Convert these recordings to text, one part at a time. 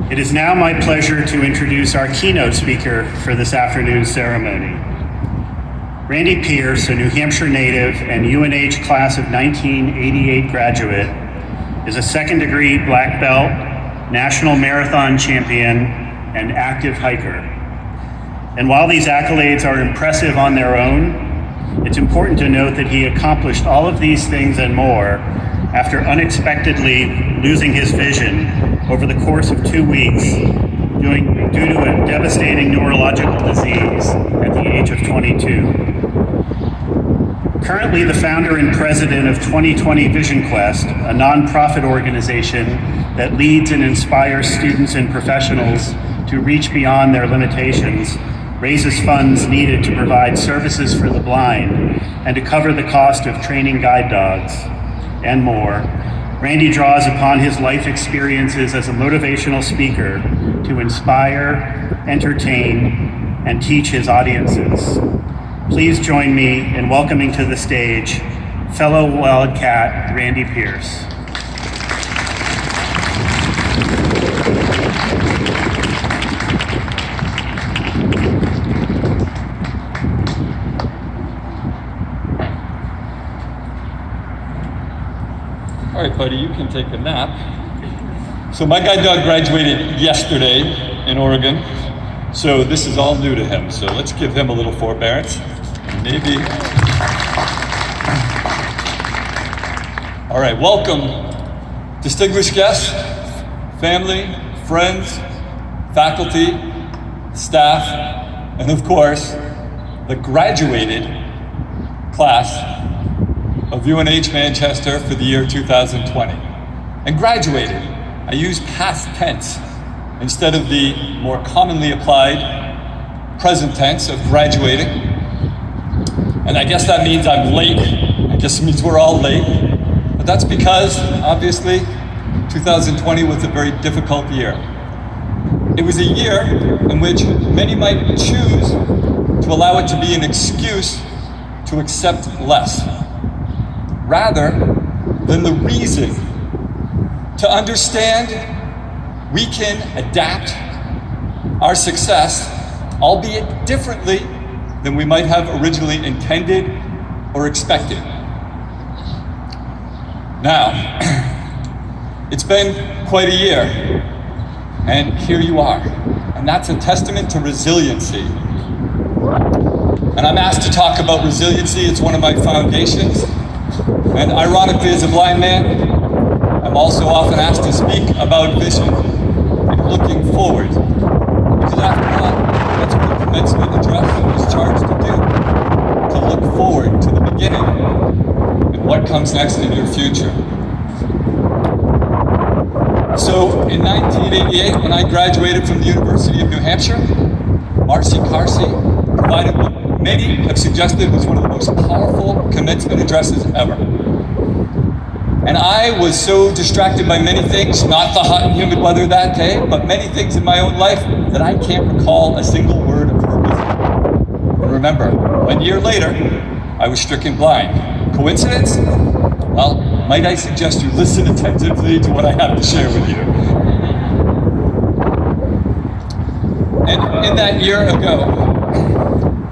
It is now my pleasure to introduce our keynote speaker for this afternoon's ceremony. Randy Pierce, a New Hampshire native and UNH class of 1988 graduate, is a second-degree black belt, national marathon champion, and active hiker. And while these accolades are impressive on their own, it's important to note that he accomplished all of these things and more after unexpectedly losing his vision over the course of 2 weeks due to a devastating neurological disease at the age of 22. Currently the founder and president of 2020 Vision Quest, a nonprofit organization that leads and inspires students and professionals to reach beyond their limitations, raises funds needed to provide services for the blind and to cover the cost of training guide dogs, and more. Randy draws upon his life experiences as a motivational speaker to inspire, entertain, and teach his audiences. Please join me in welcoming to the stage fellow Wildcat Randy Pierce. All right, buddy, you can take a nap. So my guide dog graduated yesterday in Oregon, so this is all new to him. So let's give him a little forbearance. Maybe. All right, welcome, distinguished guests, family, friends, faculty, staff, and of course, the graduated class of UNH Manchester for the year 2020. And graduated, I use past tense instead of the more commonly applied present tense of graduating. And I guess that means I'm late. I guess it means we're all late. But that's because, obviously, 2020 was a very difficult year. It was a year in which many might choose to allow it to be an excuse to accept less, rather than the reason to understand we can adapt our success, albeit differently than we might have originally intended or expected. Now, it's been quite a year, and here you are, and that's a testament to resiliency. And I'm asked to talk about resiliency. It's one of my foundations. And ironically, as a blind man, I'm also often asked to speak about vision and looking forward. Because after all, that's what the commencement address is charged to do, to look forward to the beginning and what comes next in your future. So in 1988, when I graduated from the University of New Hampshire, Marcy Carsey provided what many have suggested was one of the most powerful commencement addresses ever. And I was so distracted by many things, not the hot and humid weather that day, but many things in my own life, that I can't recall a single word of her wisdom. And remember, 1 year later, I was stricken blind. Coincidence? Well, might I suggest you listen attentively to what I have to share with you. And in that year ago,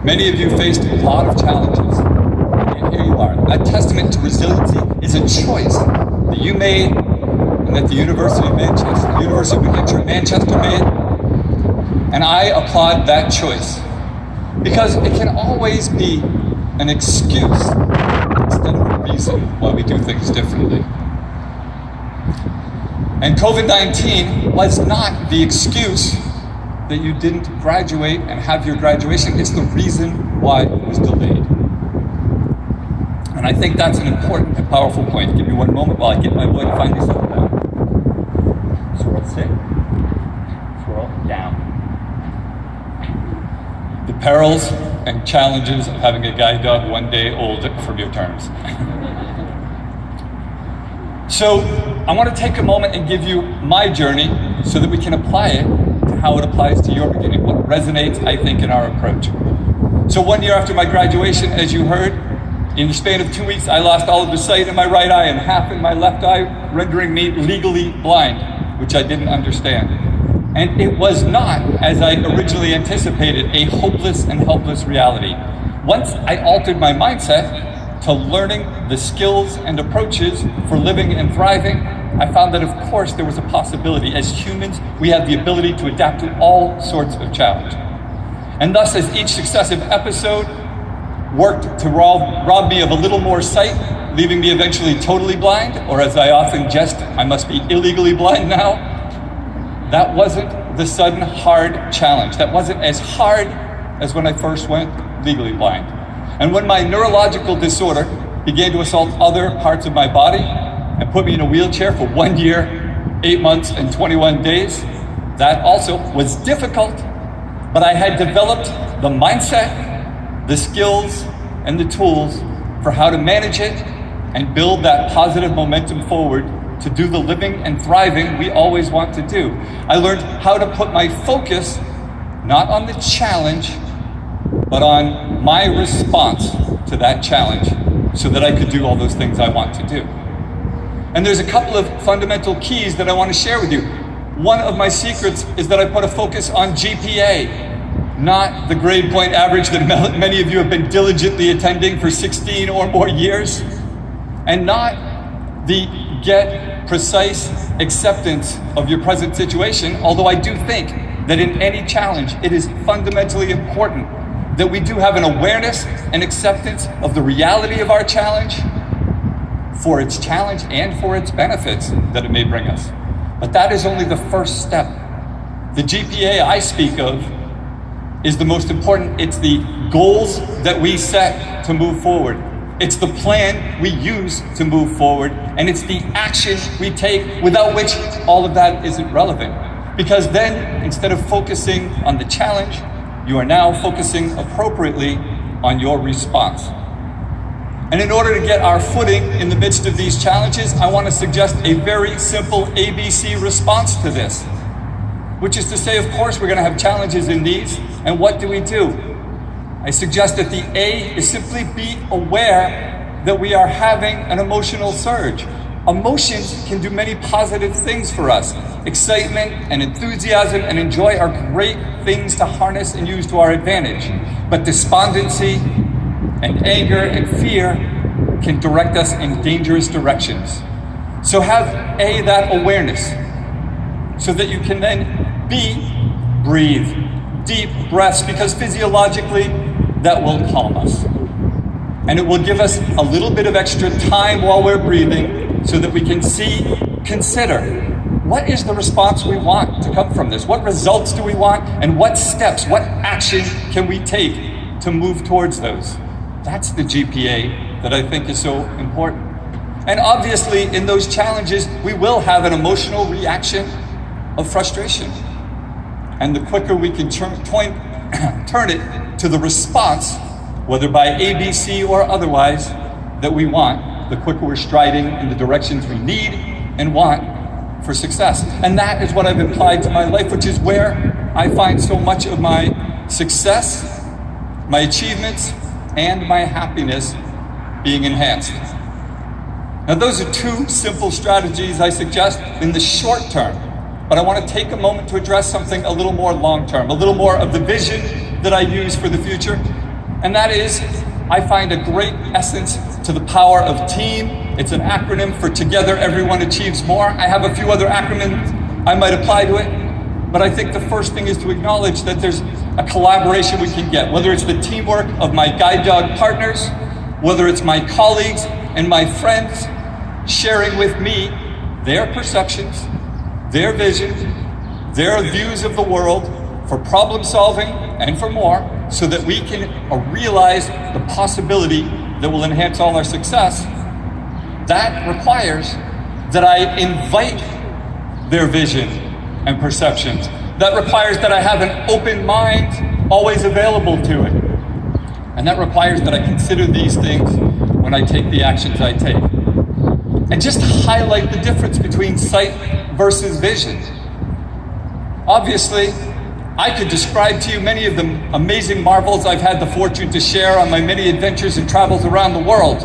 many of you faced a lot of challenges, and here you are. A testament to resiliency is a choice that you made and that the University of New Hampshire Manchester made, and I applaud that choice because it can always be an excuse instead of a reason why we do things differently. And COVID-19 was not the excuse that you didn't graduate and have your graduation. It's the reason why it was delayed. And I think that's an important and powerful point. Give me one moment while I get my boy to finally settle down. Swirl stick. Swirl down. The perils and challenges of having a guide dog 1 day old from your terms. So I want to take a moment and give you my journey so that we can apply it to how it applies to your beginning, what resonates, I think, in our approach. So 1 year after my graduation, as you heard, in the span of 2 weeks, I lost all of the sight in my right eye and half in my left eye, rendering me legally blind, which I didn't understand. And it was not, as I originally anticipated, a hopeless and helpless reality. Once I altered my mindset to learning the skills and approaches for living and thriving, I found that, of course, there was a possibility. As humans, we have the ability to adapt to all sorts of challenge. And thus, as each successive episode worked to rob me of a little more sight, leaving me eventually totally blind, or as I often jest, I must be illegally blind now, that wasn't the sudden hard challenge. That wasn't as hard as when I first went legally blind. And when my neurological disorder began to assault other parts of my body and put me in a wheelchair for 1 year, 8 months, and 21 days, that also was difficult, but I had developed the mindset, the skills, and the tools for how to manage it and build that positive momentum forward to do the living and thriving we always want to do. I learned how to put my focus not on the challenge, but on my response to that challenge so that I could do all those things I want to do. And there's a couple of fundamental keys that I want to share with you. One of my secrets is that I put a focus on GPA, not the grade point average that many of you have been diligently attending for 16 or more years, and not the get precise acceptance of your present situation, although I do think that in any challenge, it is fundamentally important that we do have an awareness and acceptance of the reality of our challenge, for its challenge and for its benefits that it may bring us. But that is only the first step. The GPA I speak of is the most important. It's the goals that we set to move forward. It's the plan we use to move forward, and it's the action we take without which all of that isn't relevant. Because then, instead of focusing on the challenge, you are now focusing appropriately on your response. And in order to get our footing in the midst of these challenges, I want to suggest a very simple ABC response to this, which is to say, of course, we're going to have challenges in these, and what do? I suggest that the A is simply be aware that we are having an emotional surge. Emotions can do many positive things for us. Excitement and enthusiasm and joy are great things to harness and use to our advantage. But despondency and anger and fear can direct us in dangerous directions. So have A, that awareness, so that you can then B, breathe deep breaths, because physiologically that will calm us. And it will give us a little bit of extra time while we're breathing so that we can consider, what is the response we want to come from this? What results do we want? And what steps, what action can we take to move towards those? That's the GPA that I think is so important. And obviously, in those challenges, we will have an emotional reaction of frustration. And the quicker we can turn it to the response, whether by ABC or otherwise, that we want, the quicker we're striding in the directions we need and want for success. And that is what I've applied to my life, which is where I find so much of my success, my achievements, and my happiness being enhanced. Now, those are two simple strategies I suggest in the short term. But I want to take a moment to address something a little more long-term, a little more of the vision that I use for the future. And that is, I find a great essence to the power of team. It's an acronym for Together Everyone Achieves More. I have a few other acronyms I might apply to it, but I think the first thing is to acknowledge that there's a collaboration we can get, whether it's the teamwork of my guide dog partners, whether it's my colleagues and my friends sharing with me their perceptions, their vision, their views of the world for problem solving and for more, so that we can realize the possibility that will enhance all our success. That requires that I invite their vision and perceptions. That requires that I have an open mind always available to it. And that requires that I consider these things when I take the actions I take. And just to highlight the difference between sight versus vision. Obviously, I could describe to you many of the amazing marvels I've had the fortune to share on my many adventures and travels around the world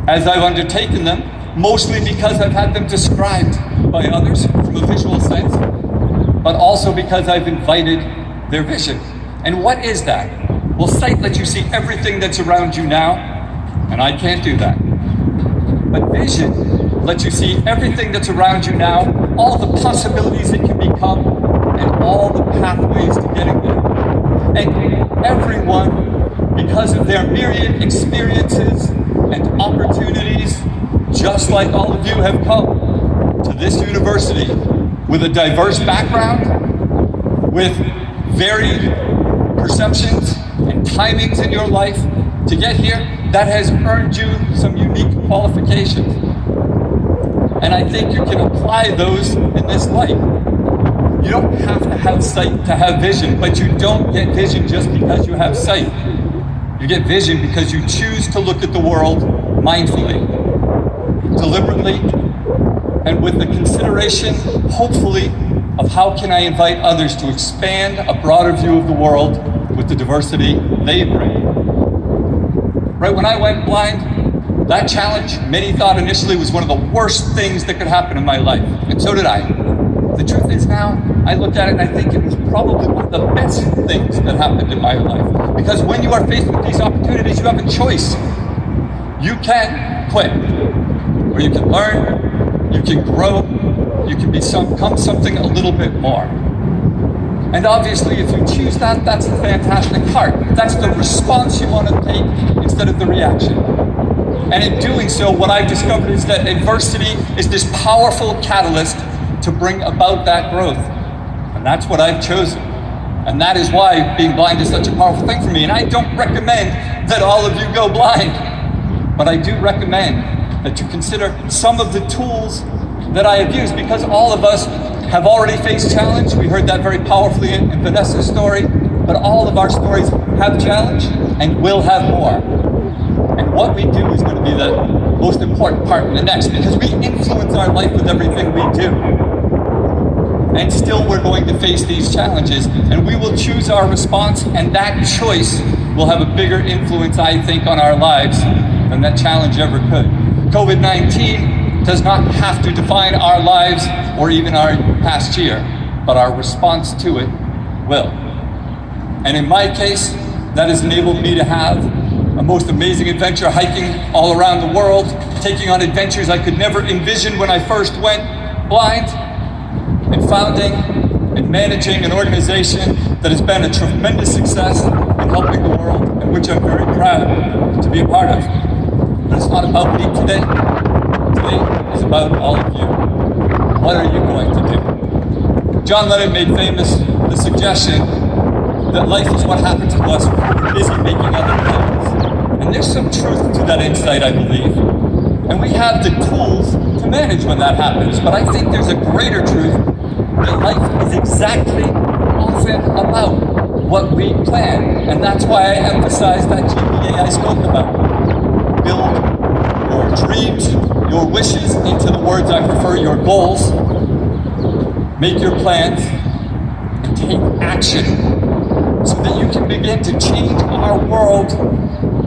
as I've undertaken them, mostly because I've had them described by others from a visual sense. But but also because I've invited their vision. And what is that? Well, sight lets you see everything that's around you now, and I can't do that. But vision lets you see everything that's around you now, all the possibilities it can become, and all the pathways to getting there. And everyone, because of their myriad experiences and opportunities, just like all of you have come to this university with a diverse background, with varied perceptions and timings in your life to get here, that has earned you some unique qualifications. And I think you can apply those in this light. You don't have to have sight to have vision, but you don't get vision just because you have sight. You get vision because you choose to look at the world mindfully, deliberately, and with the consideration, hopefully, of how can I invite others to expand a broader view of the world with the diversity they bring. Right, when I went blind, that challenge, many thought initially was one of the worst things that could happen in my life, and so did I. The truth is now, I look at it and I think it was probably one of the best things that happened in my life. Because when you are faced with these opportunities, you have a choice. You can quit, or you can learn, you can grow, you can become something a little bit more. And obviously, if you choose that, that's the fantastic part. That's the response you want to take instead of the reaction. And in doing so, what I've discovered is that adversity is this powerful catalyst to bring about that growth. And that's what I've chosen. And that is why being blind is such a powerful thing for me. And I don't recommend that all of you go blind, but I do recommend that you consider some of the tools that I have used, because all of us have already faced challenge. We heard that very powerfully in Vanessa's story, but all of our stories have challenge and will have more. And what we do is going to be the most important part in the next, because we influence our life with everything we do. And still we're going to face these challenges, and we will choose our response, and that choice will have a bigger influence, I think, on our lives than that challenge ever could. COVID-19 does not have to define our lives or even our past year, but our response to it will. And in my case, that has enabled me to have a most amazing adventure, hiking all around the world, taking on adventures I could never envision when I first went blind, and founding and managing an organization that has been a tremendous success in helping the world, and which I'm very proud to be a part of. But it's not about me today. Today is about all of you. What are you going to do? John Lennon made famous the suggestion that life is what happens to us when we're busy making other plans. And there's some truth to that insight, I believe. And we have the tools to manage when that happens. But I think there's a greater truth that life is exactly often about what we plan. And that's why I emphasize that GPA I spoke about. Build your dreams, your wishes into the words I prefer, your goals. Make your plans and take action so that you can begin to change our world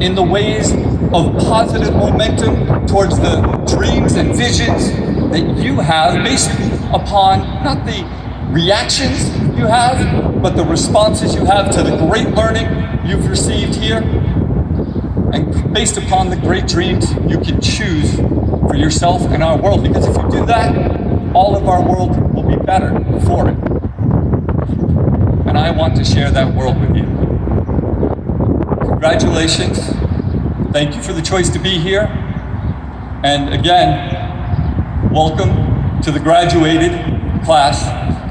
in the ways of positive momentum towards the dreams and visions that you have based upon not the reactions you have, but the responses you have to the great learning you've received here, and based upon the great dreams you can choose for yourself and our world. Because if you do that, all of our world will be better for it. And I want to share that world with you. Congratulations. Thank you for the choice to be here. And again, welcome to the graduated class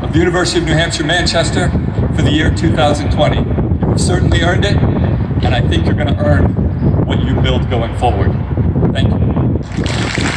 of the University of New Hampshire, Manchester for the year 2020. You have certainly earned it, and I think you're going to earn what you build going forward. Thank you.